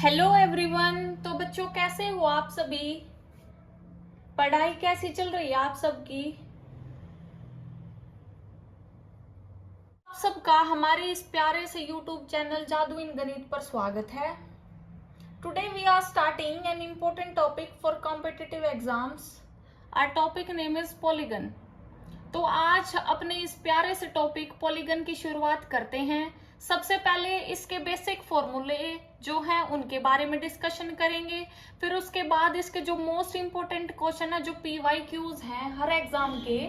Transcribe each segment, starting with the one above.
Hello everyone. तो बच्चों कैसे हो आप सभी? पढ़ाई कैसी चल रही है आप सबकी? आप सबका हमारे इस प्यारे से यूट्यूब चैनल जादू इन गणित पर स्वागत है। Today we are starting an important topic for competitive exams. Our topic name is polygon. तो आज अपने इस प्यारे से टॉपिक पॉलीगन की शुरुआत करते हैं। सबसे पहले इसके बेसिक फॉर्मूले जो हैं उनके बारे में डिस्कशन करेंगे। फिर उसके बाद इसके जो मोस्ट इंपोर्टेंट क्वेश्चन है, जो PYQs हैं हर एग्जाम के,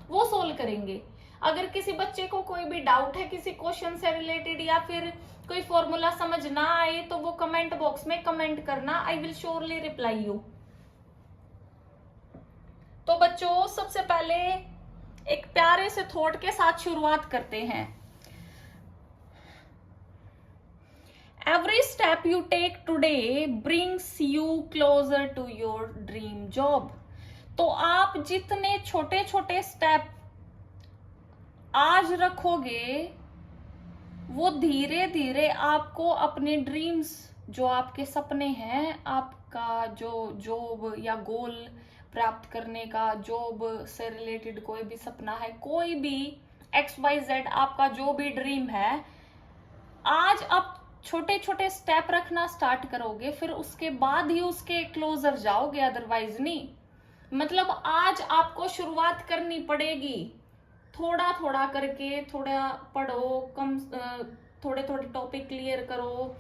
वो सोल्व करेंगे। अगर किसी बच्चे को कोई भी डाउट है किसी क्वेश्चन से रिलेटेड या फिर कोई फॉर्मूला समझ ना आए तो वो कमेंट बॉक्स में कमेंट करना। I will surely reply you. तो बच्चों सबसे पहले एक प्यारे से थॉट के साथ शुरुआत करते हैं। Every step you take today brings you closer to your dream job. तो आप जितने छोटे छोटे स्टेप आज रखोगे वो धीरे धीरे आपको अपने ड्रीम्स, जो आपके सपने हैं, आपका जो जॉब या गोल प्राप्त करने का, जॉब से रिलेटेड कोई भी सपना है, कोई भी XYZ आपका जो भी ड्रीम है, आज आप छोटे छोटे स्टेप रखना स्टार्ट करोगे, फिर उसके बाद ही उसके क्लोजर जाओगे, अदरवाइज नहीं। मतलब आज आपको शुरुआत करनी पड़ेगी, थोड़ा थोड़ा करके, थोड़ा पढ़ो, कम थोड़े थोड़े टॉपिक क्लियर करो,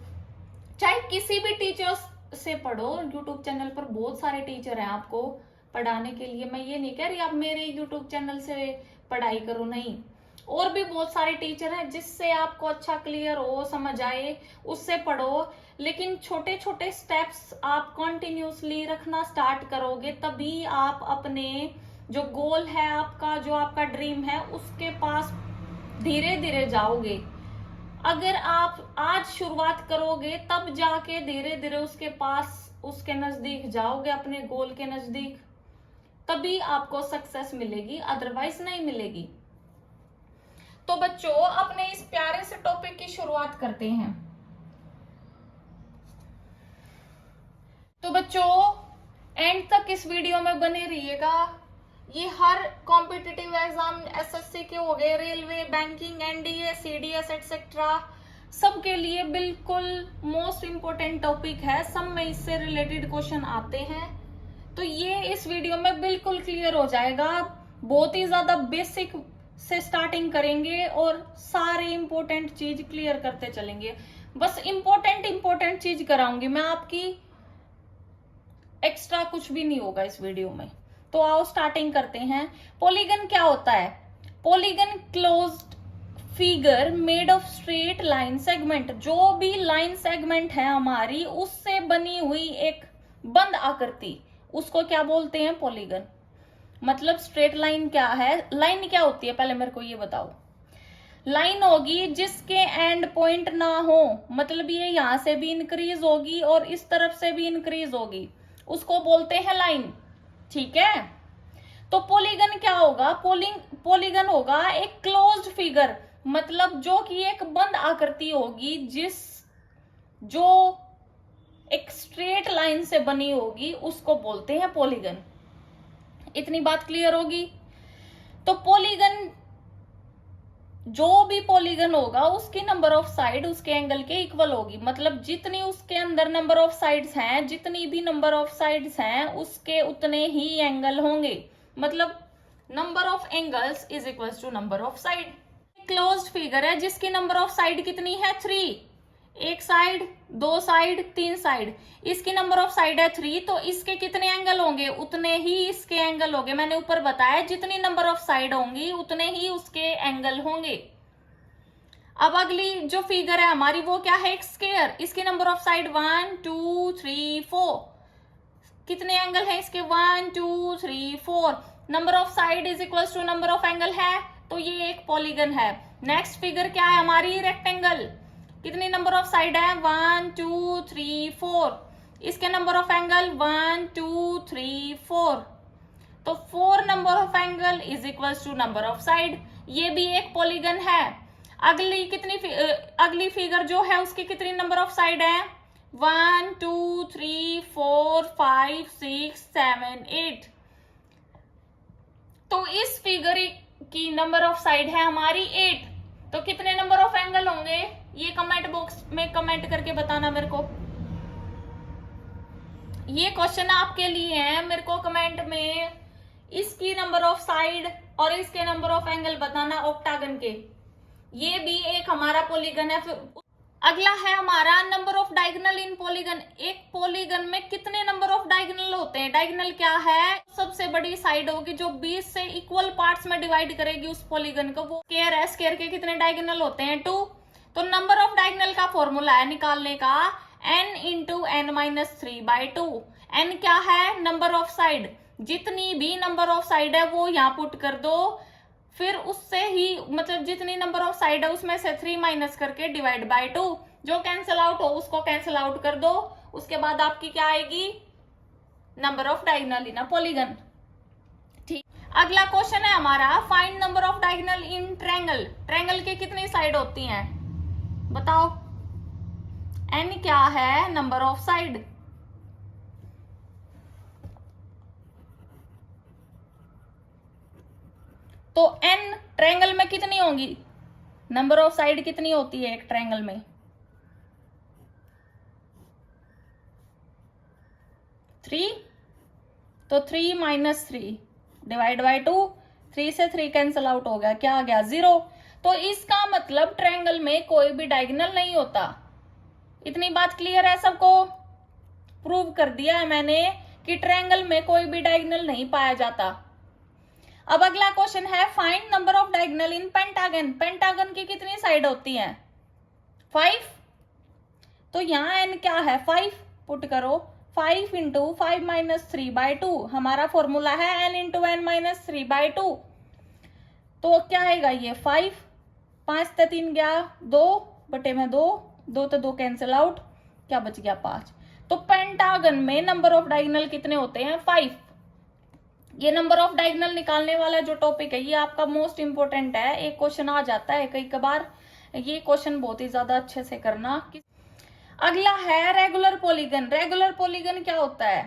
चाहे किसी भी टीचर्स से पढ़ो। यूट्यूब चैनल पर बहुत सारे टीचर हैं आपको पढ़ाने के लिए। मैं ये नहीं कह रही आप मेरे यूट्यूब चैनल से पढ़ाई करो, नहीं, और भी बहुत सारे टीचर हैं जिससे आपको अच्छा क्लियर हो, समझ आए, उससे पढ़ो। लेकिन छोटे छोटे स्टेप्स आप कंटिन्यूसली रखना स्टार्ट करोगे तभी आप अपने जो गोल है आपका, जो आपका ड्रीम है, उसके पास धीरे धीरे जाओगे। अगर आप आज शुरुआत करोगे तब जाके धीरे धीरे उसके पास, उसके नजदीक जाओगे, अपने गोल के नजदीक, तभी आपको सक्सेस मिलेगी, अदरवाइज नहीं मिलेगी। तो बच्चों अपने इस प्यारे से टॉपिक की शुरुआत करते हैं। तो बच्चों एंड तक इस वीडियो में बने रहिएगा। ये हर कॉम्पिटिटिव एग्जाम, SSC के हो गए, railway, banking, NDA, CDS etcetera, सबके लिए बिल्कुल मोस्ट इंपोर्टेंट टॉपिक है। सब में इससे रिलेटेड क्वेश्चन आते हैं, तो ये इस वीडियो में बिल्कुल क्लियर हो जाएगा। बहुत ही ज्यादा बेसिक से स्टार्टिंग करेंगे और सारे इंपॉर्टेंट चीज क्लियर करते चलेंगे। बस इंपॉर्टेंट चीज कराऊंगी मैं आपकी, एक्स्ट्रा कुछ भी नहीं होगा इस वीडियो में। तो आओ स्टार्टिंग करते हैं। पॉलीगन क्या होता है? Polygon closed figure made of straight line segment. जो भी लाइन सेगमेंट है हमारी, उससे बनी हुई एक बंद आकृति, उसको क्या बोलते हैं? पॉलीगन। मतलब स्ट्रेट लाइन क्या है? लाइन क्या होती है पहले मेरे को ये बताओ। लाइन होगी जिसके एंड पॉइंट ना हो, मतलब ये यहां से भी इंक्रीज होगी और इस तरफ से भी इंक्रीज होगी, उसको बोलते हैं लाइन। ठीक है, तो पॉलीगन क्या होगा? पॉलीगन होगा एक क्लोज्ड फिगर, मतलब जो कि एक बंद आकृति होगी, जो एक स्ट्रेट लाइन से बनी होगी, उसको बोलते हैं पॉलीगन। इतनी बात क्लियर होगी? तो पॉलीगन, जो भी पॉलीगन होगा उसकी नंबर ऑफ साइड उसके एंगल के इक्वल होगी। मतलब जितनी उसके अंदर नंबर ऑफ साइड्स हैं, जितनी भी नंबर ऑफ साइड्स हैं, उसके उतने ही एंगल होंगे। मतलब number of angles is equal to number of side. Closed figure है जिसकी नंबर ऑफ साइड कितनी है? 3। एक साइड, 2 साइड, 3 साइड, इसकी नंबर ऑफ साइड है 3, तो इसके कितने एंगल होंगे? उतने ही इसके एंगल होंगे। मैंने ऊपर बताया जितनी नंबर ऑफ साइड होंगी उतने ही उसके एंगल होंगे। अब अगली जो फिगर है हमारी वो क्या है? एक स्क्वायर, इसकी नंबर ऑफ साइड 1 2 3 4, कितने एंगल है इसके? 1 2 3 4, number of side is equal to number of angle है, तो ये एक पॉलीगन है। नेक्स्ट फिगर क्या है हमारी? रेक्टेंगल, कितनी नंबर ऑफ साइड है? 1 2 3 4, इसके नंबर ऑफ एंगल 1 2 3 4, तो 4 number of angle is equal to number of side, ये भी एक पॉलीगन है। अगली फिगर जो है उसकी कितनी नंबर ऑफ साइड है? 1 2 3 4 5 6 7 8। तो इस फिगर की नंबर ऑफ साइड है हमारी 8। तो कितने नंबर ऑफ एंगल होंगे, ये कमेंट बॉक्स में कमेंट करके बताना मेरे को। ये क्वेश्चन आपके लिए है, मेरे को कमेंट में इसकी नंबर ऑफ साइड और इसके नंबर ऑफ एंगल बताना ऑक्टागन के। ये भी एक हमारा पॉलीगन है। फिर अगला है हमारा number of diagonal in polygon. एक पॉलीगन में कितने नंबर ऑफ डायगोनल होते हैं। डायगोनल क्या है, सबसे बड़ी साइड होगी जो 20 से इक्वल पार्ट्स में डिवाइड करेगी उस पॉलीगन को, वो स्क्वायर है। स्क्वायर के कितने डायगोनल होते हैं, 2। तो नंबर ऑफ डायगोनल का फॉर्मूला है निकालने का n into n minus 3/2। n क्या है, नंबर ऑफ साइड। जितनी भी नंबर ऑफ साइड है वो यहाँ पुट कर दो, फिर उससे ही मतलब जितनी नंबर ऑफ साइड है उसमें से 3 माइनस करके डिवाइड बाय 2। जो कैंसिल आउट हो उसको कैंसिल आउट कर दो। उसके बाद आपकी क्या आएगी, number of diagonal in a polygon. ठीक, अगला क्वेश्चन है हमारा find number of diagonal in triangle. Triangle के कितनी साइड होती हैं बताओ। n क्या है, नंबर ऑफ साइड। तो n ट्रायंगल में कितनी होंगी, नंबर ऑफ साइड कितनी होती है एक ट्रायंगल में, 3। तो 3 माइनस 3 डिवाइड बाय 2, 3 से 3 कैंसिल आउट हो गया, क्या आ गया, 0। तो इसका मतलब ट्रायंगल में कोई भी डायगोनल नहीं होता। इतनी बात क्लियर है सबको। प्रूव कर दिया है मैंने कि ट्रायंगल में कोई भी डायगोनल नहीं पाया जाता। अब अगला क्वेश्चन है find number of diagonal in pentagon. Pentagon की कितनी साइड होती हैं, 5। तो यहाँ n क्या है, 5 पुट करो। 5 इंटू 5 माइनस 3/2 हमारा फॉर्मूला है n इंटू एन माइनस 3/2। तो क्या आएगा ये 5, 5 से 3 गया 2 बटे में 2, 2 तो 2 कैंसिल आउट, क्या बच गया 5। तो पेंटागन में नंबर ऑफ डायगोनल कितने होते हैं, 5। ये नंबर ऑफ डायगोनल निकालने वाला जो टॉपिक है ये आपका मोस्ट इंपोर्टेंट है। एक क्वेश्चन आ जाता है कई बार, ये क्वेश्चन बहुत ही ज्यादा अच्छे से करना। अगला है रेगुलर पॉलीगन। रेगुलर पॉलीगन क्या होता है,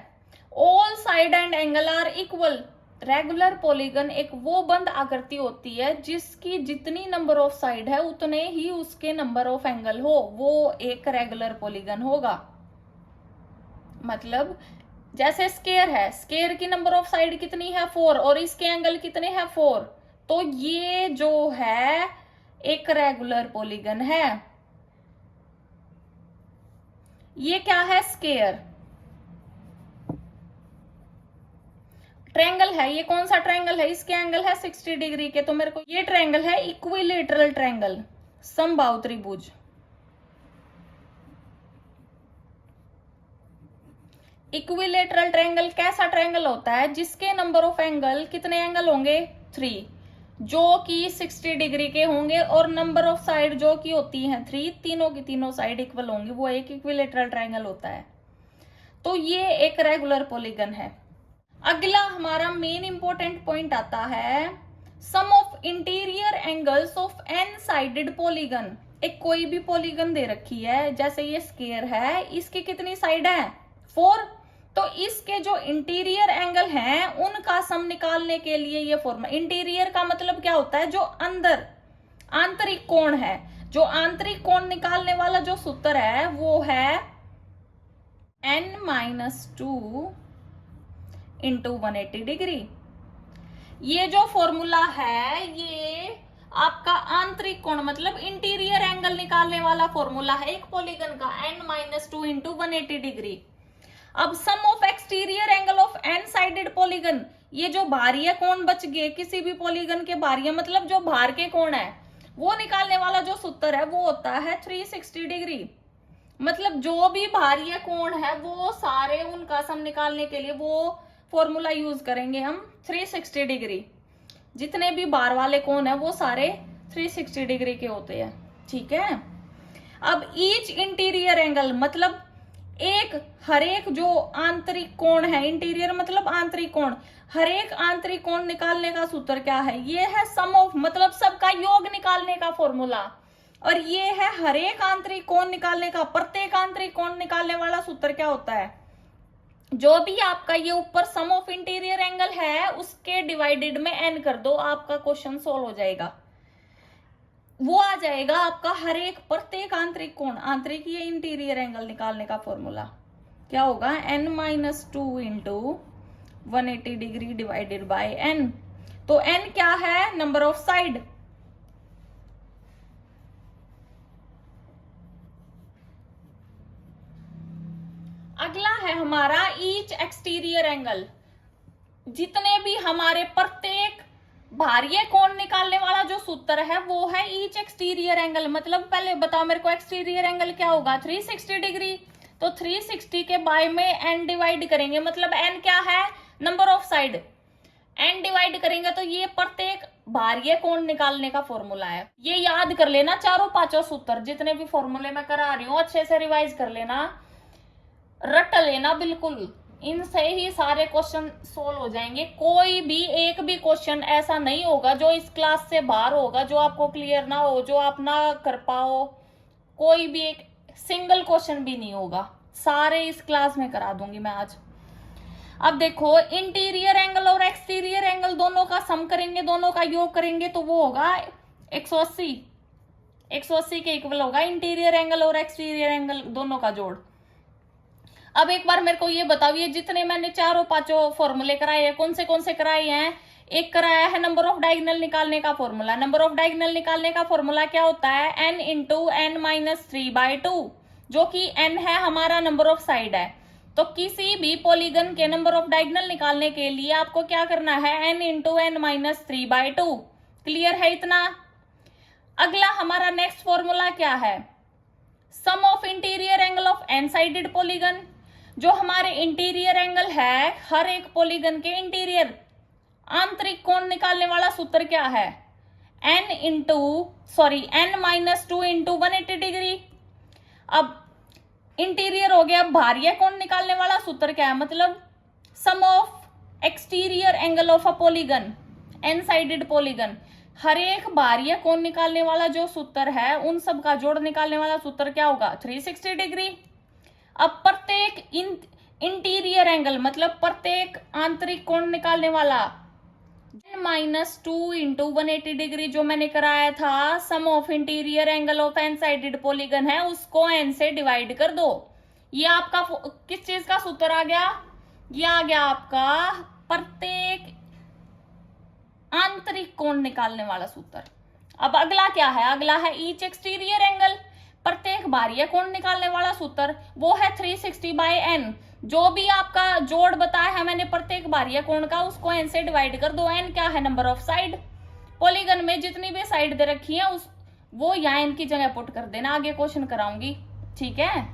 all side and angle are equal. Regular polygon एक वो बंद आकृति होती है जिसकी जितनी नंबर ऑफ साइड है उतने ही उसके नंबर ऑफ एंगल हो, वो एक रेगुलर पॉलीगन होगा। मतलब जैसे स्क्वायर है, स्क्वायर की नंबर ऑफ साइड कितनी है, 4, और इसके एंगल कितने हैं, 4। तो ये जो है एक रेगुलर पॉलीगन है। ये क्या है, स्क्वायर। ट्रायंगल है, ये कौन सा ट्रायंगल है, इसके एंगल है 60 डिग्री के। तो मेरे को ये ट्रायंगल है इक्विलेटरल ट्रायंगल, समबाहु त्रिभुज। इक्विलेटरल ट्रायंगल कैसा ट्रायंगल होता है, जिसके नंबर ऑफ एंगल कितने एंगल होंगे, 3, जो कि 60 डिग्री के होंगे, और नंबर ऑफ साइड जो की होती हैं 3, तीनों की तीनों साइड इक्वल होंगी, वो एक इक्विलेटरल ट्रायंगल होता है। तो ये एक रेगुलर पॉलीगन है। अगला हमारा मेन इंपॉर्टेंट पॉइंट आता है sum of interior angles of n sided polygon. एक कोई भी पॉलीगन दे रखी है, जैसे ये स्क्वायर है, इसकी कितनी साइड है, 4। तो इसके जो इंटीरियर एंगल हैं उनका सम निकालने के लिए ये फॉर्मूला। इंटीरियर का मतलब क्या होता है, जो अंदर आंतरिक कोण है। जो आंतरिक कोण निकालने वाला जो सूत्र है वो है n-2 इंटू 180 डिग्री। ये जो फॉर्मूला है ये आपका आंतरिक कोण मतलब इंटीरियर एंगल निकालने वाला फॉर्मूला है एक पॉलीगन का, n-2 इंटू 180 डिग्री। अब sum of exterior angle of n sided polygon, ये जो बाहरी कोण बच गए किसी भी पॉलीगन के बाहरी, मतलब जो बाहर के कोण है वो निकालने वाला जो सूत्र है वो होता है 360 डिग्री। मतलब जो भी बाहरी कोण है वो सारे उनका सम निकालने के लिए वो फॉर्मूला यूज करेंगे हम 360 डिग्री। जितने भी बाहर वाले कोण है वो सारे 360 डिग्री के होते हैं, ठीक है। अब ईच इंटीरियर एंगल मतलब हर एक जो आंतरिक कोण है, इंटीरियर मतलब आंतरिक कोण, हर एक आंतरिक कोण निकालने का सूत्र क्या है, ये है सम ऑफ मतलब सबका योग निकालने का फॉर्मूला। और ये है हर एक आंतरिक कोण निकालने का, प्रत्येक आंतरिक कोण निकालने वाला सूत्र क्या होता है, जो भी आपका ये ऊपर सम ऑफ इंटीरियर एंगल है उसके डिवाइडेड में n कर दो, आपका क्वेश्चन सोल्व हो जाएगा। वो आ जाएगा आपका हर एक प्रत्येक आंतरिक कोण, आंतरिक या इंटीरियर एंगल निकालने का फॉर्मूला क्या होगा, n-2 into 180 degree divided by n। तो n क्या है, नंबर ऑफ साइड। अगला है हमारा ईच एक्सटीरियर एंगल। जितने भी हमारे प्रत्येक बाह्य कोण निकालने वाला जो सूत्र है वो है ईच एक्सटीरियर एंगल। मतलब पहले बताओ मेरे को एक्सटीरियर एंगल क्या होगा, 360 डिग्री। तो 360 के बाय में n डिवाइड करेंगे, मतलब n क्या है, number of side. n divide करेंगे तो ये प्रत्येक बाह्य कोण निकालने का फॉर्मूला है। ये याद कर लेना, चारों पांचों सूत्र जितने भी फॉर्मूले मैं करा रही हूँ अच्छे से रिवाइज कर लेना, रट लेना बिल्कुल। इनसे ही सारे क्वेश्चन सोल्व हो जाएंगे। कोई भी एक भी क्वेश्चन ऐसा नहीं होगा जो इस क्लास से बाहर होगा, जो आपको क्लियर ना हो, जो आप ना कर पाओ। कोई भी एक सिंगल क्वेश्चन भी नहीं होगा, सारे इस क्लास में करा दूंगी मैं आज। अब देखो, इंटीरियर एंगल और एक्सटीरियर एंगल दोनों का सम करेंगे, दोनों का योग करेंगे तो वो होगा 180। 180 के इक्वल होगा इंटीरियर एंगल और एक्सटीरियर एंगल दोनों का जोड़। अब एक बार मेरे को ये बताओ, ये जितने मैंने चारों पांचों फॉर्मूले कराए हैं कौन से कराए हैं। एक कराया है नंबर ऑफ डायगोनल निकालने का फॉर्मूला। नंबर ऑफ डायगोनल निकालने का फॉर्मूला क्या होता है, n इंटू n-3/2, जो कि n है हमारा नंबर ऑफ साइड है। तो किसी भी पॉलीगन के नंबर ऑफ डायगोनल निकालने के लिए आपको क्या करना है, n इंटू n-3/2। क्लियर है इतना। अगला हमारा नेक्स्ट फॉर्मूला क्या है, sum of interior angle of n sided polygon. जो हमारे इंटीरियर एंगल है, हर एक पॉलीगन के इंटीरियर आंतरिक कोण निकालने वाला सूत्र क्या है, n-2 इंटू 180 डिग्री। अब इंटीरियर हो गया, बाह्य कोण निकालने वाला सूत्र क्या है, मतलब sum of exterior angle of a polygon, n sided polygon. हर एक बाह्य कोण निकालने वाला जो सूत्र है उन सब का जोड़ निकालने वाला सूत्र क्या होगा, 360 डिग्री। अब प्रत्येक इंटीरियर एंगल मतलब प्रत्येक आंतरिक कोण निकालने वाला -2 इंटू 180 डिग्री जो मैंने कराया था, sum of interior angle of n sided polygon है, उसको n से डिवाइड कर दो। ये आपका किस चीज का सूत्र आ गया, ये आ गया आपका प्रत्येक आंतरिक कोण निकालने वाला सूत्र। अब अगला क्या है, अगला है ईच एक्सटीरियर एंगल, प्रत्येक बाह्य कोण निकालने वाला सूत्र, वो है 360/n। जो भी आपका जोड़ बताया है मैंने प्रत्येक बाह्य कोण का, उसको n से डिवाइड कर दो। n क्या है, नंबर ऑफ साइड। पॉलीगन में जितनी भी साइड दे रखी है उस वो यहाँ n की जगह पुट कर देना, आगे क्वेश्चन कराऊंगी, ठीक है।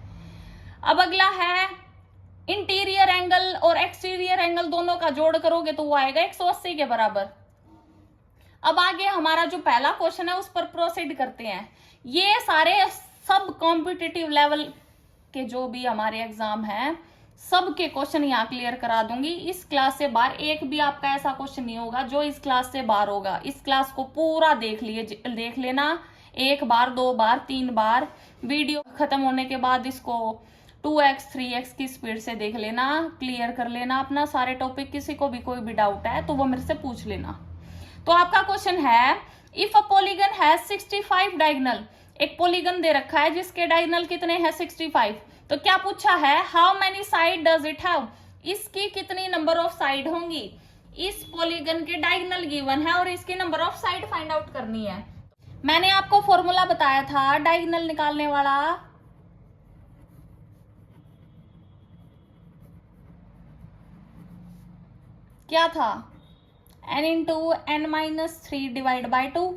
अब अगला है इंटीरियर एंगल और एक्सटीरियर एंगल दोनों का जोड़ करोगे तो वो आएगा 180 के बराबर। अब आगे हमारा जो पहला क्वेश्चन है उस पर प्रोसीड करते हैं। ये सारे सब कॉम्पिटिटिव लेवल के जो भी हमारे एग्जाम हैं सब के क्वेश्चन यहाँ क्लियर करा दूंगी। इस क्लास से बाहर एक भी आपका ऐसा क्वेश्चन नहीं होगा जो इस क्लास से बाहर होगा। इस क्लास को पूरा देख लेना, एक बार, दो बार, 3 बार। वीडियो खत्म होने के बाद इसको 2x 3x की स्पीड से देख लेना, क्लियर कर लेना अपना सारे टॉपिक। किसी को भी कोई भी डाउट है तो वो मेरे से पूछ लेना। तो आपका क्वेश्चन है, if a polygon has 65 diagonal, एक पॉलीगन दे रखा है जिसके डायगोनल कितने हैं 65। तो क्या पूछा है, how many side does it have, इसकी कितनी नंबर ऑफ साइड होंगी। इस पॉलीगन के डायगोनल गिवन है और इसकी number of side find out करनी है। मैंने आपको फॉर्मूला बताया था डायगोनल निकालने वाला, क्या था, n into n-3 divide by 2।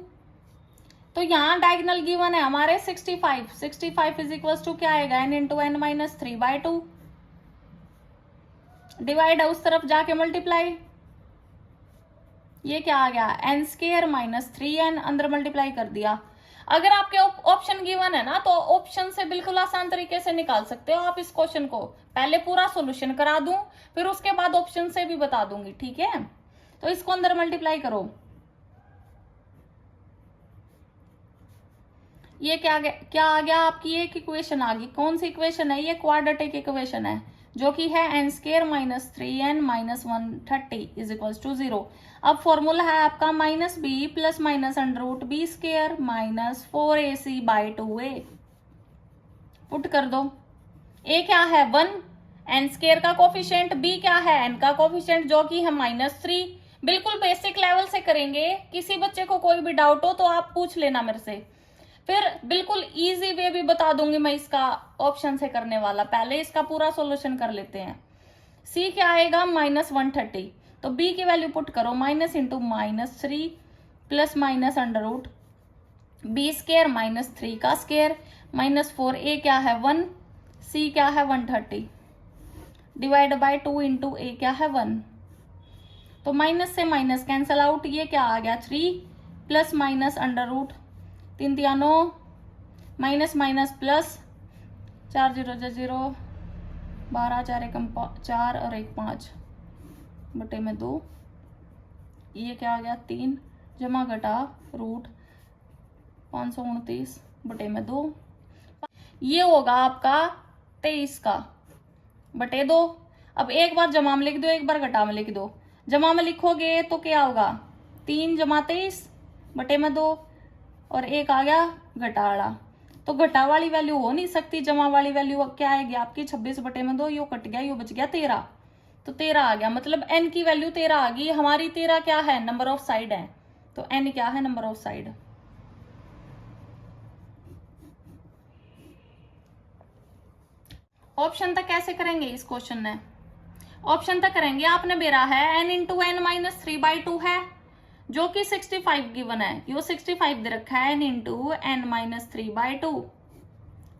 तो यहाँ डायगोनल गिवन है हमारे 65 इज इक्वल टू क्या आएगा, n इंटू n-3/2 डिवाइड है उस तरफ जाके मल्टीप्लाई, ये क्या आ गया n² - 3n, अंदर मल्टीप्लाई कर दिया। अगर आपके ऑप्शन गिवन है ना तो ऑप्शन से बिल्कुल आसान तरीके से निकाल सकते हो आप इस क्वेश्चन को। पहले पूरा सॉल्यूशन करा दूं फिर उसके बाद ऑप्शन से भी बता दूंगी, ठीक है। तो इसको अंदर मल्टीप्लाई करो, ये क्या आ गया आपकी एक इक्वेशन आ गई। कौन सी इक्वेशन है ये? क्वाड्रेटिक इक्वेशन है जो कि है n square minus 3n minus 130 is equal to 0। अब फॉर्मूला है आपका minus b plus minus under root b square minus 4ac by 2a। Put कर दो। a क्या है 1, n स्क्वायर का कोफिशिएंट, b क्या है n का कोफिशिएंट जो कि है -3। बिल्कुल बेसिक लेवल से करेंगे, किसी बच्चे को कोई भी डाउट हो तो आप पूछ लेना मेरे से। फिर बिल्कुल इजी वे भी बता दूंगी मैं इसका ऑप्शन से करने वाला। पहले इसका पूरा सॉल्यूशन कर लेते हैं। c क्या आएगा -130, तो b की वैल्यू पुट करो minus into -3 plus minus under root b square -3 का स्क्वायर माइनस 4a क्या है 1, c क्या है 130 डिवाइड बाय 2 इंटू a क्या है 1। तो माइनस से माइनस कैंसल आउट, ये क्या आ गया 3 plus minus under root 3 3 9 minus minus plus 4 0 0 12 4 1 4 और 1 5 बटे में 2, ये क्या आ गया 3 जमा घटा रूट 529 बटे में 2, ये होगा आपका 23 का बटे 2। अब एक बार जमा में लिख दो, एक बार घटा में लिख दो। जमा में लिखोगे तो क्या होगा 3 जमा 23 बटे में 2 और एक आ गया घटा वाला। तो घटा वाली वैल्यू हो नहीं सकती, जमा वाली वैल्यू क्या आएगी आपकी 26 बटे में 2, यो कट गया, यो बच गया 13। तो 13 आ गया, मतलब n की वैल्यू 13 आ गई। हमारी 13 क्या है? नंबर ऑफ साइड है। तो n क्या है? Number of side. ऑप्शन तक कैसे करेंगे इस क्वेश्चन में? ऑप्शन तक करेंगे, आपने बेरा है n इंटू n माइनस 3/2 है जो कि 65 गिवन है। यो 65 दे रखा है n इंटू n माइनस 3/2।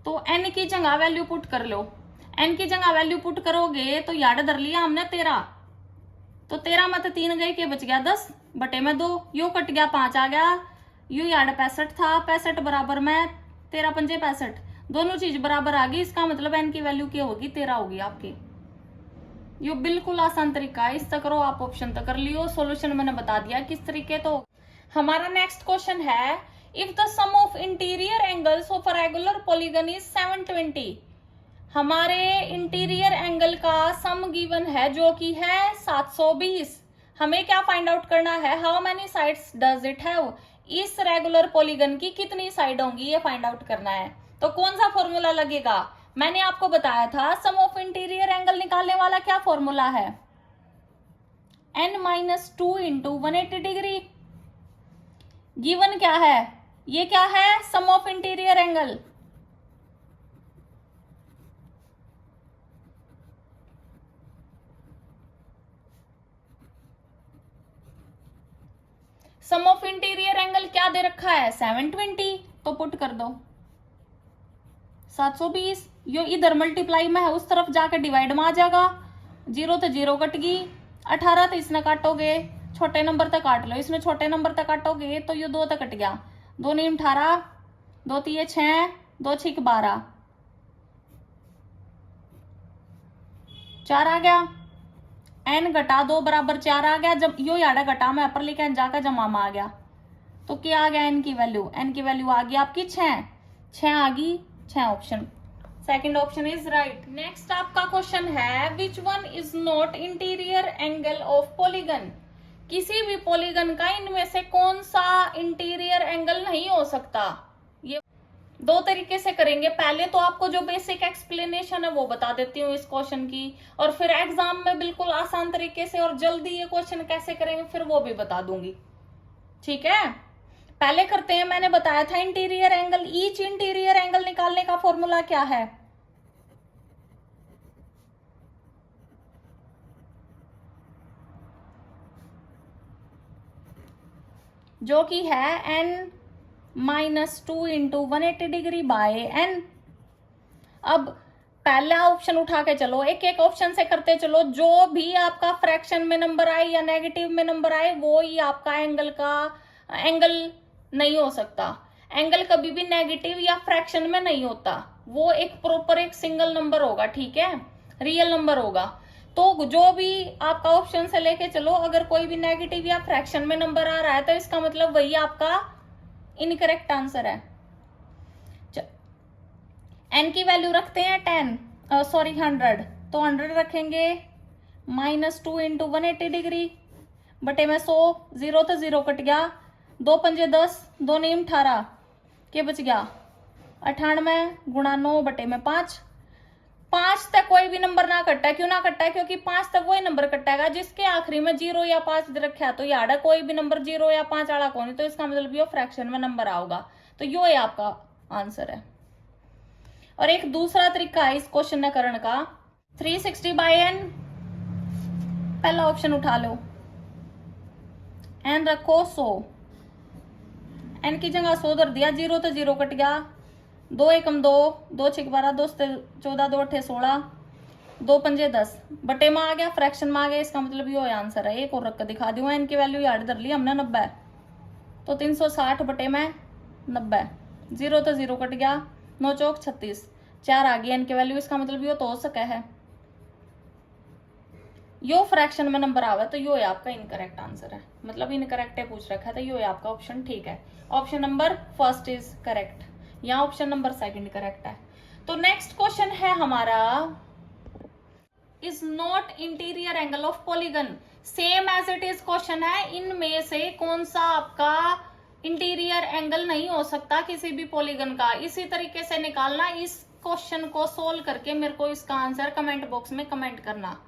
तो n की जगह वैल्यू पुट कर लो। n की जगह वैल्यू पुट करोगे तो याड धर लिया हमने 13, तो 13 में तो 3 गए के बच गया 10 बटे में 2, यो कट गया 5 आ गया, यू याड 65 था, 65 बराबर में 13 पंजे 65, दोनों चीज बराबर आ गई। इसका मतलब n की वैल्यू क्या होगी? 13 होगी आपकी। यो बिल्कुल आसान तरीका है, इससे करो आप ऑप्शन तक कर लियो। सॉल्यूशन मैंने बता दिया किस तरीके। तो हमारा नेक्स्ट क्वेश्चन है, if the sum of interior angles of a regular polygon is 720। हमारे इंटीरियर एंगल का सम गिवन है जो कि है 720। हमें क्या फाइंड आउट करना है? How many sides does it have. इस रेगुलर पॉलीगन की कितनी साइड होंगी ये फाइंड आउट करना है। तो कौन सा फॉर्मूला लगेगा? मैंने आपको बताया था सम ऑफ इंटीरियर एंगल निकालने वाला क्या फॉर्मूला है? n-2 into 180 degree. गिवन क्या है? ये क्या है? Sum of interior angle. Sum of interior angle क्या दे रखा है? 720। तो पुट कर दो 720, यो इधर मल्टीप्लाई में है, उस तरफ जाकर डिवाइड में आ जाएगा। 0 तो 0 कट गई, 18 तो इसने काटोगे, छोटे नंबर तक काट लो, इसमें छोटे नंबर तक काटोगे तो ये 2 तक कट गया, 2 नीम 18, 2 तिये 6, 2 छिक 12, 4 आ गया। n घटा 2 बराबर 4 आ गया। जब यो याडा घटा में अपर लिखा जाकर जमा में आ गया, तो क्या आ गया n की वैल्यू? n की वैल्यू आ गई आपकी 6 आ गई। 6 option, second option is right. Next आपका क्वेश्चन है, which one is not interior angle of polygon. किसी भी पॉलीगन का इनमें से कौन सा इंटीरियर एंगल नहीं हो सकता। ये 2 तरीके से करेंगे। पहले तो आपको जो बेसिक एक्सप्लेनेशन है वो बता देती हूँ इस क्वेश्चन की, और फिर एग्जाम में बिल्कुल आसान तरीके से और जल्दी ये क्वेश्चन कैसे करेंगे फिर वो भी बता दूंगी। ठीक है, पहले करते हैं। मैंने बताया था interior angle, each interior angle निकालने का फॉर्मूला क्या है? जो कि है n-2 into 180 degree by n। अब पहला ऑप्शन उठा के चलो, एक एक ऑप्शन से करते चलो। जो भी आपका फ्रैक्शन में नंबर आए या नेगेटिव में नंबर आए वो ही आपका एंगल नहीं हो सकता। एंगल कभी भी नेगेटिव या फ्रैक्शन में नहीं होता, वो एक प्रॉपर एक सिंगल नंबर होगा। ठीक है, रियल नंबर होगा। तो जो भी आपका ऑप्शन से लेके चलो, अगर कोई भी नेगेटिव या फ्रैक्शन में नंबर आ रहा है तो इसका मतलब वही आपका इनकरेक्ट आंसर है। एन की वैल्यू रखते हैं 100, तो 100 रखेंगे -2 इंटू 180 डिग्री बटे में 100, 0 तो 0 कट गया, 2 पंजे 10, 2 नीम 18, के बच गया 98 गुणा 9 बटे में 5। 5 तक कोई भी नंबर ना कटा, क्यों ना कटा? क्योंकि 5 तक वही नंबर कटेगा जिसके आखिरी में 0 या 5 दे रखा है। तो यार कोई भी नंबर 0 या 5 वाला कौन है, तो इसका मतलब ये फ्रैक्शन में नंबर आओगा। तो यो ही आपका आंसर है। और एक दूसरा तरीका है इस क्वेश्चन न करने का, 360/n, पहला ऑप्शन उठा लो, n रखो 100, n की जगह 100 धर दिया, 0 तो 0 कट गया, 2 एकम 2, 2 6 12, 2 14, 2 8 16, 2 पंजे 10 बटे में आ गया, फ्रैक्शन में आ गया। इसका मतलब ये आंसर है। एक और रख कर दिखा दूं, n की वैल्यू याद धर ली हमने 90, तो 360 बटे में 90, 0 तो 0 कट गया, 9 चौक 36, 4 आ गई n की वैल्यू। इसका मतलब यो तो हो सके है, यो फ्रैक्शन में नंबर आवे, तो यो आपका इनकरेक्ट आंसर है। मतलब इनकरेक्ट है पूछ रखा है, तो यो आपका ऑप्शन ठीक है। Option number first is correct, या ऑप्शन नंबर सेकंड करेक्ट है। तो नेक्स्ट क्वेश्चन है हमारा, is not interior angle of polygon same as it is question है, इनमें से कौन सा आपका इंटीरियर एंगल नहीं हो सकता किसी भी पॉलीगन का। इसी तरीके से निकालना। इस क्वेश्चन को सोल्व करके मेरे को इसका आंसर कमेंट बॉक्स में कमेंट करना।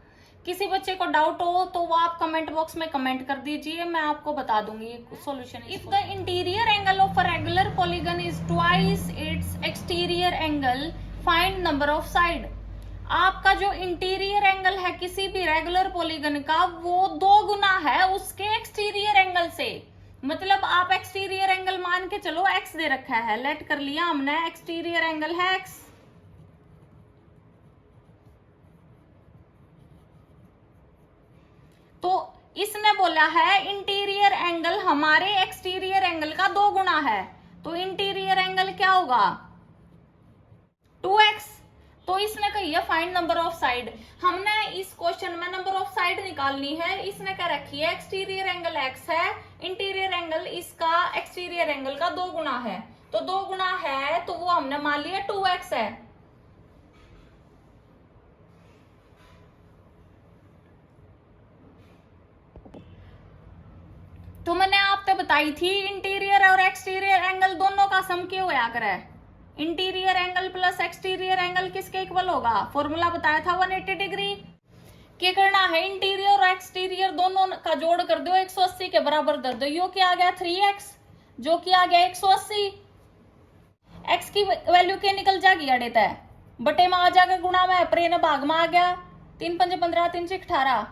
किसी बच्चे को डाउट हो तो वो आप कमेंट बॉक्स में कमेंट कर दीजिए, मैं आपको बता दूंगी solution. If the interior angle of a regular polygon is twice its exterior angle, find number of side. आपका जो इंटीरियर एंगल है किसी भी रेगुलर पॉलीगन का, वो 2 गुना है उसके एक्सटीरियर एंगल से। मतलब आप एक्सटीरियर एंगल मान के चलो, x दे रखा है, लेट कर लिया हमने, एक्सटीरियर एंगल है x, तो इसने बोला है इंटीरियर एंगल हमारे एक्सटीरियर एंगल का 2 गुना है, तो इंटीरियर एंगल क्या होगा 2x। तो इसने कही है फाइंड नंबर ऑफ साइड। हमने इस क्वेश्चन में नंबर ऑफ साइड निकालनी है। इसने क्या रखी है, एक्सटीरियर एंगल x है, इंटीरियर एंगल इसका एक्सटीरियर एंगल का 2 गुना है, तो 2 गुना है तो वो हमने मान लिया 2x है। तो मैंने आपको बताई थी इंटीरियर और एक्सटीरियर एंगल दोनों का सम क्या होया करे, interior angle plus exterior angle किसके इक्वल होगा, फॉर्मूला बताया था 180 डिग्री। क्या करना है, इंटीरियर और एक्सटीरियर दोनों का जोड़ कर दो, 180 के बराबर कर दो। यो क्या आ गया 3x, जो कि आ गया 180। x की वैल्यू क्या निकल जाएगी अड़ेता है, बटे में आ जाएगा, गुणा में प्रेन भाग में आ गया, 3 पंजे 15, 3 6 18,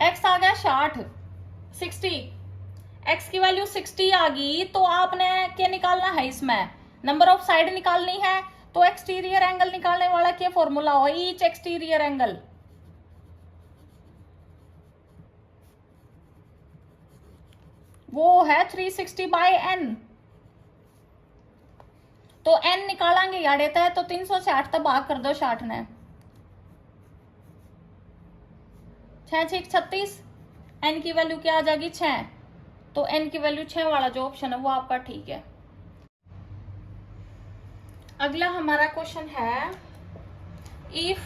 x आ गया 60, x की वैल्यू 60 आ गई। तो आपने क्या निकालना है, इसमें नंबर ऑफ साइड निकालनी है। तो एक्सटीरियर एंगल निकालने वाला क्या फॉर्मूला हो, ईच एक्सटीरियर एंगल, वो है 360/n। तो n निकालेंगे याद रहता है, तो 360 तक भाग कर दो 60 ने, 6 6 36, n की वैल्यू क्या आ जाएगी 6, तो n की वैल्यू 6 वाला जो ऑप्शन है वो आपका ठीक है। अगला हमारा क्वेश्चन है, if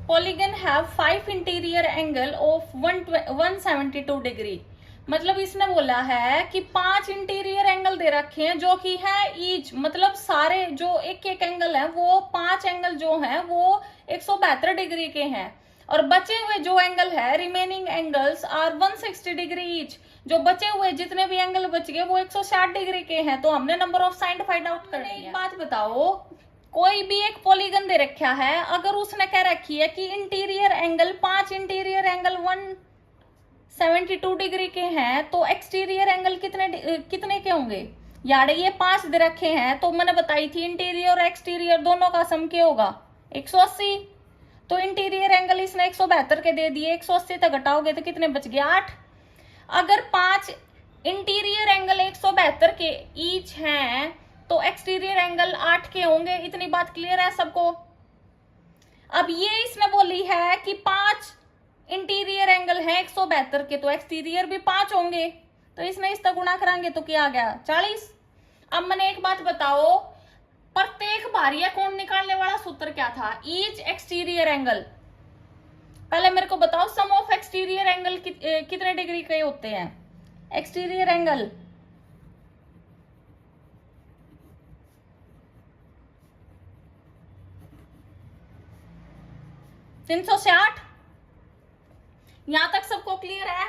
polygon have 5 interior angle of 172 degree. मतलब इसने बोला है कि 5 इंटीरियर एंगल दे रखे हैं जो कि है ईच, मतलब सारे जो एक एक एंगल है वो 5 एंगल जो हैं वो 172 डिग्री के हैं, और बचे हुए जो एंगल है remaining angles are 160 degree each. जो बचे हुए जितने भी एंगल बच गए वो 160 डिग्री के हैं। तो हमने number of side find out करनी है। एक बात बताओ, कोई भी एक पॉलीगन दे रखा है, अगर उसने कह रखी है कि interior angle 5 interior angle 172 degree के हैं, तो एक्सटीरियर एंगल कितने के होंगे यार, ये 5 दे रखे हैं। तो मैंने बताई थी इंटीरियर और एक्सटीरियर दोनों का सम क्या होगा 180। तो इंटीरियर एंगल इसने 172 के दे दिए, 180 तक घटाओगे तो कितने बच गए 8। अगर 5 इंटीरियर एंगल 172 के ईच हैं तो एक्सटीरियर एंगल 8 के होंगे। इतनी बात क्लियर है सबको। अब ये इसने बोली है कि 5 इंटीरियर एंगल है 172 के, तो एक्सटीरियर भी 5 होंगे, तो इसने इसका गुणा कराएंगे तो क्या आ गया 40। अब मैंने एक बात बताओ, प्रत्येक बाह्य कोण निकालने वाला सूत्र क्या था? Each exterior angle. पहले मेरे को बताओ सम ऑफ एक्सटीरियर एंगल कितने डिग्री के होते हैं? Exterior angle 360। यहां तक सबको क्लियर है?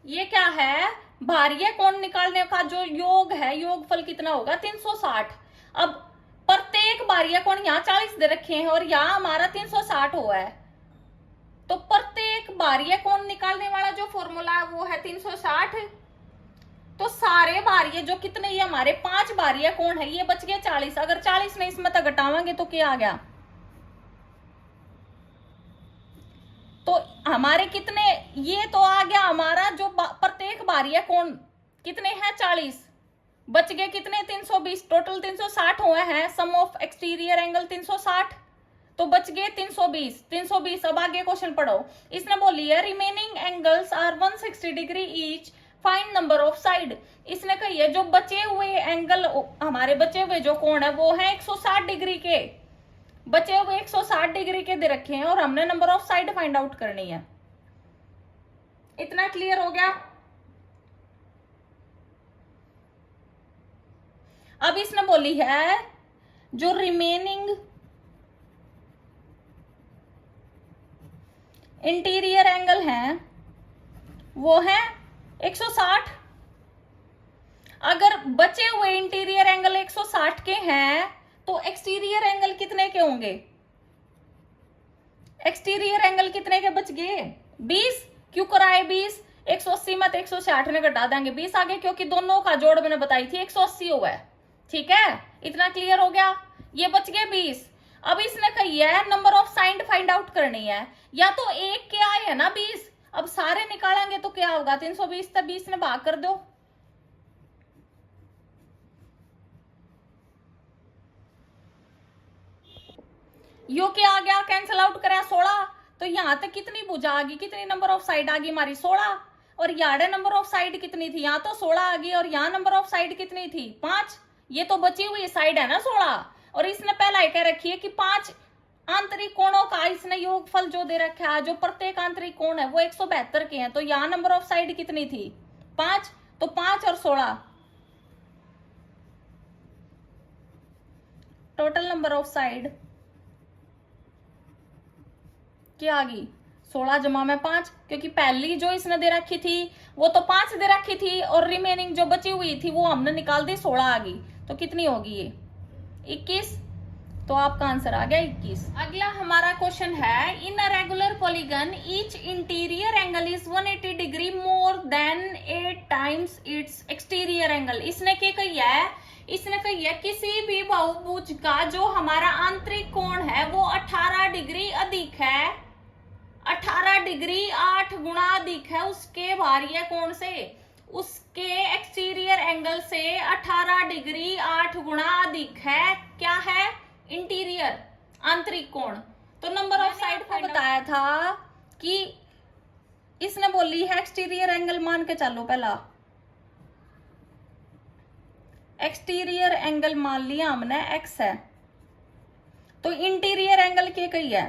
ये क्या है? बाह्य कोण निकालने का जो योग है, योगफल कितना होगा? 360। अब प्रत्येक बाह्य कोण यहाँ 40 दे रखे हैं और यहाँ हमारा 360 हुआ है, तो प्रत्येक बाह्य कोण निकालने वाला जो फॉर्मूला है वो है 360। तो सारे बाह्य जो कितने, ये हमारे 5 बाह्य कोण है, ये बच गए 40। अगर 40 में इसमें तक घटावांगे तो क्या आ गया? तो हमारे कितने, ये तो आ गया हमारा जो प्रत्येक बाह्य कोण कितने हैं? 40। बच गए कितने? 320। टोटल 360 हुए हैं। सम ऑफ एक्सटीरियर एंगल 360, तो बच गए 320। 320। अब आगे क्वेश्चन पढ़ो। इसने बोली है remaining angles are 160 degree each, find number of side. इसने कही है जो बचे हुए एंगल, हमारे बचे हुए जो कोण है वो है 160 डिग्री के। बचे हुए 160 डिग्री के दे रखे हैं और हमने number of side find out करनी है। इतना क्लियर हो गया? अब इसने बोली है जो रिमेनिंग इंटीरियर एंगल हैं वो है 160। अगर बचे हुए इंटीरियर एंगल 160 के हैं तो एक्सटीरियर एंगल कितने के होंगे? एक्सटीरियर एंगल कितने के बच गए? 20। क्यों कराए 20? 180 में 160 ने घटा देंगे 20 आगे, क्योंकि दोनों का जोड़ मैंने बताई थी 180 हुआ है। ठीक है, इतना क्लियर हो गया? ये बच गए 20। अब इसने कही है number of side find out करनी है, या तो एक के आए है ना 20, अब सारे निकालेंगे तो क्या होगा? 320 तक 20 ने भाग कर दो। यो क्या आ गया? कैंसिल आउट करा 16, तो यहां तक कितनी भुजा आ गई? कितनी नंबर ऑफ साइड आ गई हमारी? 16। और यार नंबर ऑफ साइड कितनी थी? यहाँ तो 16 आ गई और यहाँ नंबर ऑफ साइड कितनी थी? 5। ये तो बची हुई साइड है ना 16। और इसने पहला ही कह रखी है कि 5 आंतरिक कोणों का इसने योगफल जो दे रखा है, जो प्रत्येक आंतरिक कोण है वो 172 के हैं, तो यहाँ नंबर ऑफ साइड कितनी थी? 5। तो 5 और 16 टोटल नंबर ऑफ साइड क्या आ गई? 16 जमा में 5, क्योंकि पहली जो इसने दे रखी थी वो तो 5 दे रखी थी और रिमेनिंग जो बची हुई थी वो हमने निकाल दी, 16 आ गई। तो कितनी होगी ये? 21। तो आपका आंसर आ गया 21। अगला हमारा क्वेश्चन है in a regular polygon each interior angle is 180 degree more than 8 times its exterior angle. इसने क्या कही है? इसने कही है किसी भी बहुभुज का जो हमारा आंतरिक कोण है वो 18 डिग्री अधिक है, 18 डिग्री 8 गुना अधिक है उसके बाह्य कोण से, उसके एक्सटीरियर एंगल से 18 डिग्री 8 गुना अधिक है। क्या है? इंटीरियर आंतरिक कोण। तो नंबर ऑफ साइड को बताया था कि इसने बोली है एक्सटीरियर एंगल मान के चलो, पहला एक्सटीरियर एंगल मान लिया हमने x है, तो इंटीरियर एंगल क्या कही है?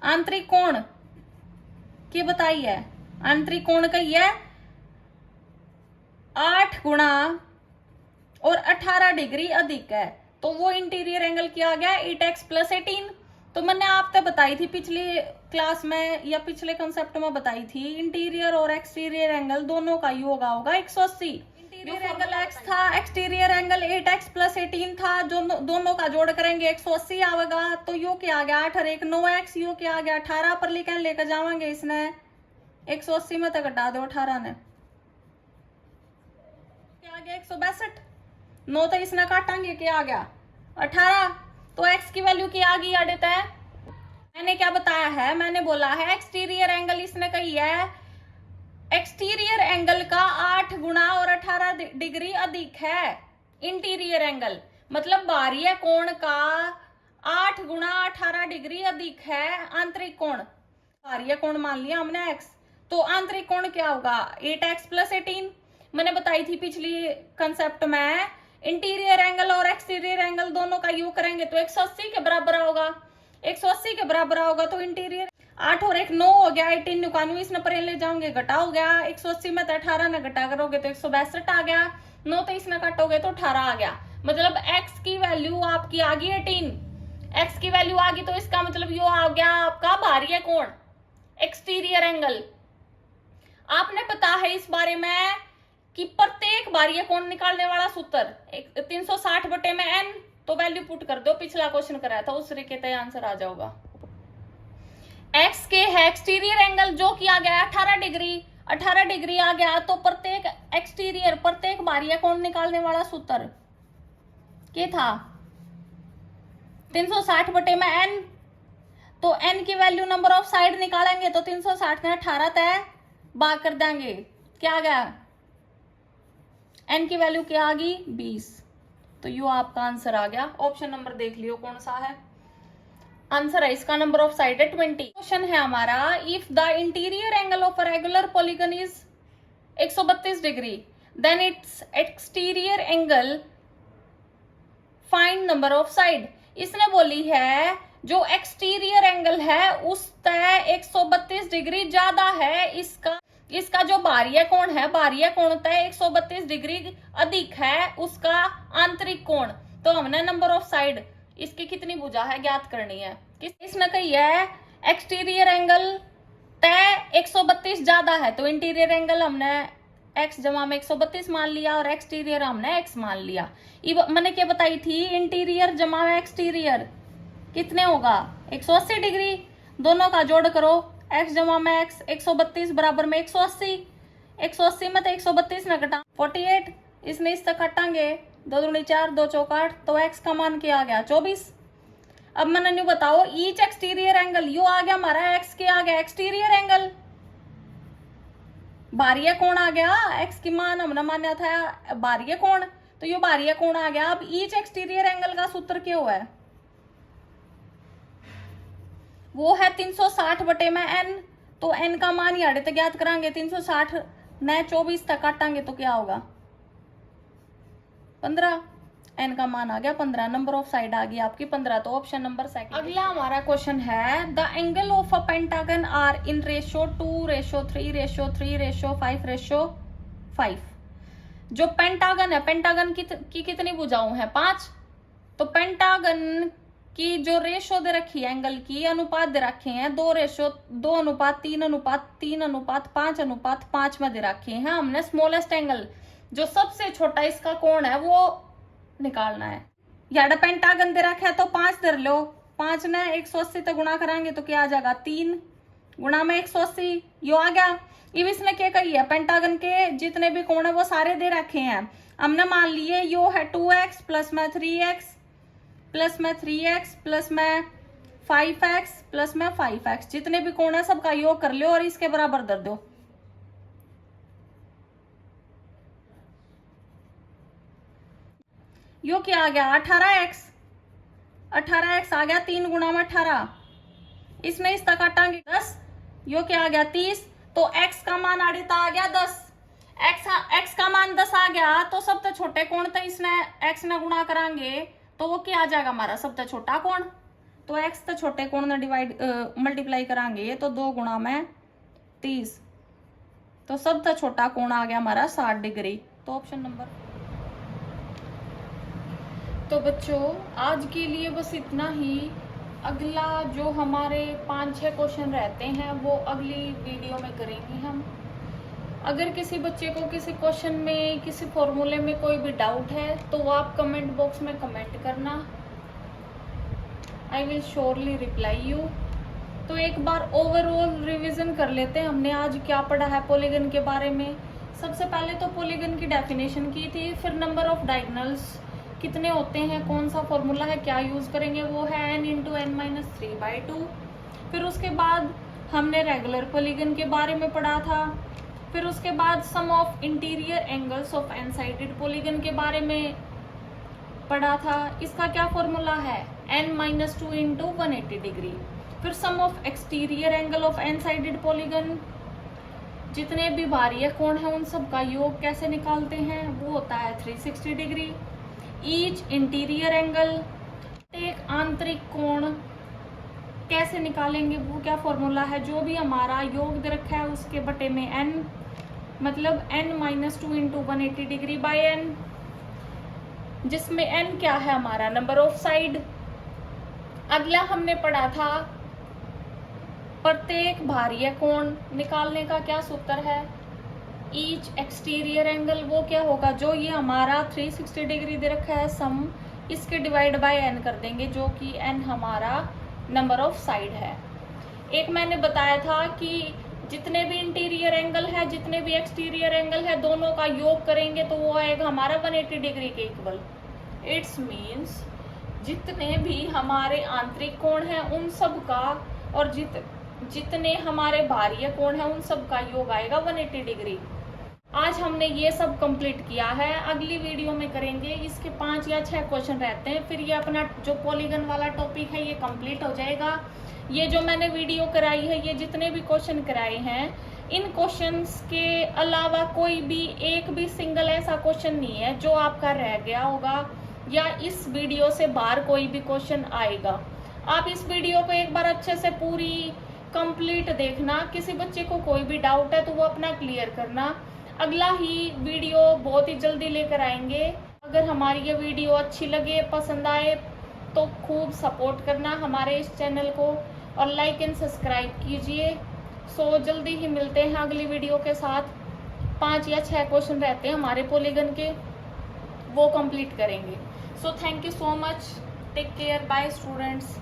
आंतरिक कोण क्या बताई है? आंतरिक कोण कही है 8 गुना और 18 डिग्री अधिक है, तो वो इंटीरियर एंगल क्या आ गया? 8x + 18। तो मैंने आपको बताई थी पिछली क्लास में या पिछले कंसेप्ट में बताई थी, इंटीरियर और एक्सटीरियर एंगल दोनों का योग होगा 180। इंटीरियर एंगल x था, एक्सटीरियर एंगल 8x + 18 था, जो दोनों का जोड़ करेंगे 180 आवेगा। तो यो क्या आ गया? 8 और 1 9x। यो क्या आ गया? 18 पर लिखकर लेकर जावांगे इसने 180 में तक घटा दो 18 ने, क्या आ गया? 162। 9 तो इसने काटांगे, क्या आ गया? 18। तो x की वैल्यू क्या आ गई? आ देता है। मैंने क्या बताया है? मैंने बोला है एक्सटीरियर एंगल, इसने कही है एक्सटीरियर एंगल का 8 गुना और 18 डिग्री अधिक है इंटीरियर एंगल, मतलब बाह्य कोण का 8 गुना 18 डिग्री अधिक है आंतरिक कोण। बाहरी कोण मान लिया हमने x, तो आंतरिक कोण क्या होगा 8x + 18। मैंने बताई थी पिछली कंसेप्ट में, इंटीरियर एंगल और एक्सटीरियर एंगल दोनों का योग करेंगे तो 180 के बराबर होगा। 180 के बराबर होगा तो इंटीरियर 8 और 1 9 हो गया, 18 91 इसने पर ले जाओगे घटा हो गया। 180 में तो 18 ने घटा करोगे तो 162 आ गया। 9 तो इसने काटोगे तो 18 आ गया। मतलब x की वैल्यू आपकी आ गई 18। x की वैल्यू आ गई तो इसका मतलब यो आ गया आपका बाहरी कोण, एक्सटीरियर एंगल। आपने पता है इस बारे में कि प्रत्येक बाहरी कोण निकालने वाला सूत्र 360/n, तो वैल्यू पुट कर दो, पिछला क्वेश्चन कराया था उस तरीके से आंसर आ जाएगा। x के है एक्सटीरियर एंगल जो किया गया 18 डिग्री, 18 डिग्री आ गया तो प्रत्येक एक्सटीरियर प्रत्येक बाहरी कोण निकालने वाला सूत्र क्या था 360/n। तो n की वैल्यू नंबर ऑफ साइड निकालेंगे तो 360 में 18 तय भाग कर देंगे, क्या आ गया n की वैल्यू क्या आ गई 20। तो यो आपका आंसर आ गया। ऑप्शन नंबर देख लियो कौन सा है आंसर है इसका, नंबर ऑफ साइड है 20। क्वेश्चन है हमारा, if the interior angle of a regular polygon is 132 degree then its exterior angle find number of side. इसने बोली है जो एक्सटीरियर एंगल है उस तय 132 डिग्री ज्यादा है, इसका जो बाहरी कोण है, बाहरी कोण तय 132 डिग्री अधिक है उसका आंतरिक कोण। तो हमने नंबर ऑफ साइड इसकी कितनी भुजा है ज्ञात करनी है। इसने कही है एक्सटीरियर एंगल तय 132 ज्यादा है, तो इंटीरियर एंगल हमने x जमा में 132 मान लिया और एक्सटीरियर हमने x मान लिया। मैंने क्या बताई थी, इंटीरियर जमा में एक्सटीरियर कितने होगा 180 डिग्री, दोनों का जोड़ करो x जमा में x 132 बराबर में 180, 180 में तो 132 न घटा 48, इसने इस तक काटांगे 2 दूनी 4 2 चौक 8, तो x का मान क्या आ गया 24। अब मैंने न्यू बताओ ईच एक्सटीरियर एंगल, यू आ गया हमारा x के आ गया एक्सटीरियर एंगल, बाहरी कोण आ गया, x की मान हमने माना था बाहरी कोण, तो ये बाहरी कोण आ गया। अब ईच एक्सटीरियर एंगल का सूत्र क्या हुआ है, वो है 360/n, तो n का मान याड़े तक ज्ञात करांगे, 360 न 24 तक काटांगे तो क्या होगा 15, n का मान आ गया 15, नंबर ऑफ साइड आ गई आपकी 15, तो ऑप्शन नंबर सेकंड। अगला हमारा क्वेश्चन है, the angle of a pentagon are in ratio 2:3:3:5:5। जो पेंटागन है, पेंटागन की कितनी भुजाओं है 5, तो पेंटागन की जो रेशो दे रखी है एंगल की, अनुपात दे रखे हैं 2:3:3:5:5 में दे रखे हैं। हमने स्मॉलेस्ट एंगल जो सबसे छोटा इसका कोण है वो निकालना है। यार पेंटागन दे रखा है तो 5 धर लो, 5 ने 180 तक गुणा कराएंगे तो क्या आ जाएगा 3 गुणा में 180, यो आ गया। अब इसने क्या कही है, पेंटागन के जितने भी कोण है वो सारे दे रखे हैं, हमने मान लिए यो है 2x प्लस में 3x प्लस में 3x प्लस में 5x प्लस में 5x, जितने भी कोण है सबका योग कर लो और इसके बराबर धर दो। यो क्या आ गया 18x, 18x आ गया 3 गुणा में 18, इसमें इस तक काटांगे 10, यो क्या आ गया 30, तो x का मान आड़ेता आ गया 10, x का मान 10 आ गया, तो सबसे छोटे कोण तो इसने x ने गुणा करांगे तो वो क्या आ जाएगा हमारा सबसे छोटा कोण, तो x तो छोटे कोण ने मल्टीप्लाई करांगे तो 2 गुणा में 30, तो सबसे छोटा कोण आ गया हमारा 60 डिग्री, तो ऑप्शन नंबर। तो बच्चों आज के लिए बस इतना ही। अगला जो हमारे 5-6 क्वेश्चन रहते हैं वो अगली वीडियो में करेंगे हम। अगर किसी बच्चे को किसी क्वेश्चन में किसी फॉर्मूले में कोई भी डाउट है तो वो आप कमेंट बॉक्स में कमेंट करना, I will surely reply you. तो एक बार ओवरऑल रिवीजन कर लेते हैं हमने आज क्या पढ़ा है पॉलीगन के बारे में। सबसे पहले तो पॉलीगन की डेफिनेशन की थी, फिर नंबर ऑफ डायगोनल्स कितने होते हैं, कौन सा फॉर्मूला है, क्या यूज करेंगे, वो है n × n-3/2। फिर उसके बाद हमने रेगुलर पॉलीगन के बारे में पढ़ा था। फिर उसके बाद sum of interior angles of n sided polygon के बारे में पढ़ा था। इसका क्या फॉर्मूला है n-2 × 180 डिग्री। फिर sum of exterior angle of n sided polygon, जितने भी बाह्य कोण है उन सब का योग कैसे निकालते हैं, वो होता है 360 डिग्री। ईच इंटीरियर एंगल, एक आंतरिक कोण कैसे निकालेंगे, वो क्या फॉर्मूला है, जो भी हमारा योग दे रखा है उसके बटे में n, मतलब n-2 into 180 degree by n, जिसमें n क्या है हमारा नंबर ऑफ साइड। अगला हमने पढ़ा था प्रत्येक बाह्य कोण निकालने का क्या सूत्र है, ईच एक्सटीरियर एंगल, वो क्या होगा, जो ये हमारा 360 डिग्री दे रखा है सम, इसके डिवाइड बाय n कर देंगे, जो कि n हमारा नंबर ऑफ साइड है। एक मैंने बताया था कि जितने भी इंटीरियर एंगल है, जितने भी एक्सटीरियर एंगल है, दोनों का योग करेंगे तो वो आएगा हमारा 180 डिग्री के इक्वल। इट्स मीन्स जितने भी हमारे आंतरिक कोण हैं उन सब का, और जितने हमारे बाह्य कोण हैं उन सब का योग आएगा 180 डिग्री। आज हमने ये सब कंप्लीट किया है, अगली वीडियो में करेंगे इसके 5 या 6 क्वेश्चन रहते हैं, फिर ये अपना जो पॉलीगन वाला टॉपिक है ये कंप्लीट हो जाएगा। ये जो मैंने वीडियो कराई है, ये जितने भी क्वेश्चन कराए हैं, इन क्वेश्चंस के अलावा कोई भी एक भी सिंगल ऐसा क्वेश्चन नहीं है जो आपका रह गया होगा या इस वीडियो से बाहर कोई भी क्वेश्चन आएगा। आप इस वीडियो को एक बार अच्छे से पूरी कंप्लीट देखना, किसी बच्चे को कोई भी डाउट है तो वो अपना क्लियर करना। अगला ही वीडियो बहुत ही जल्दी लेकर आएंगे। अगर हमारी ये वीडियो अच्छी लगे, पसंद आए तो खूब सपोर्ट करना हमारे इस चैनल को और लाइक एंड सब्सक्राइब कीजिए। सो जल्दी ही मिलते हैं अगली वीडियो के साथ। 5 या 6 क्वेश्चन रहते हैं हमारे पॉलीगन के, वो कंप्लीट करेंगे। So thank you so much, take care, bye students.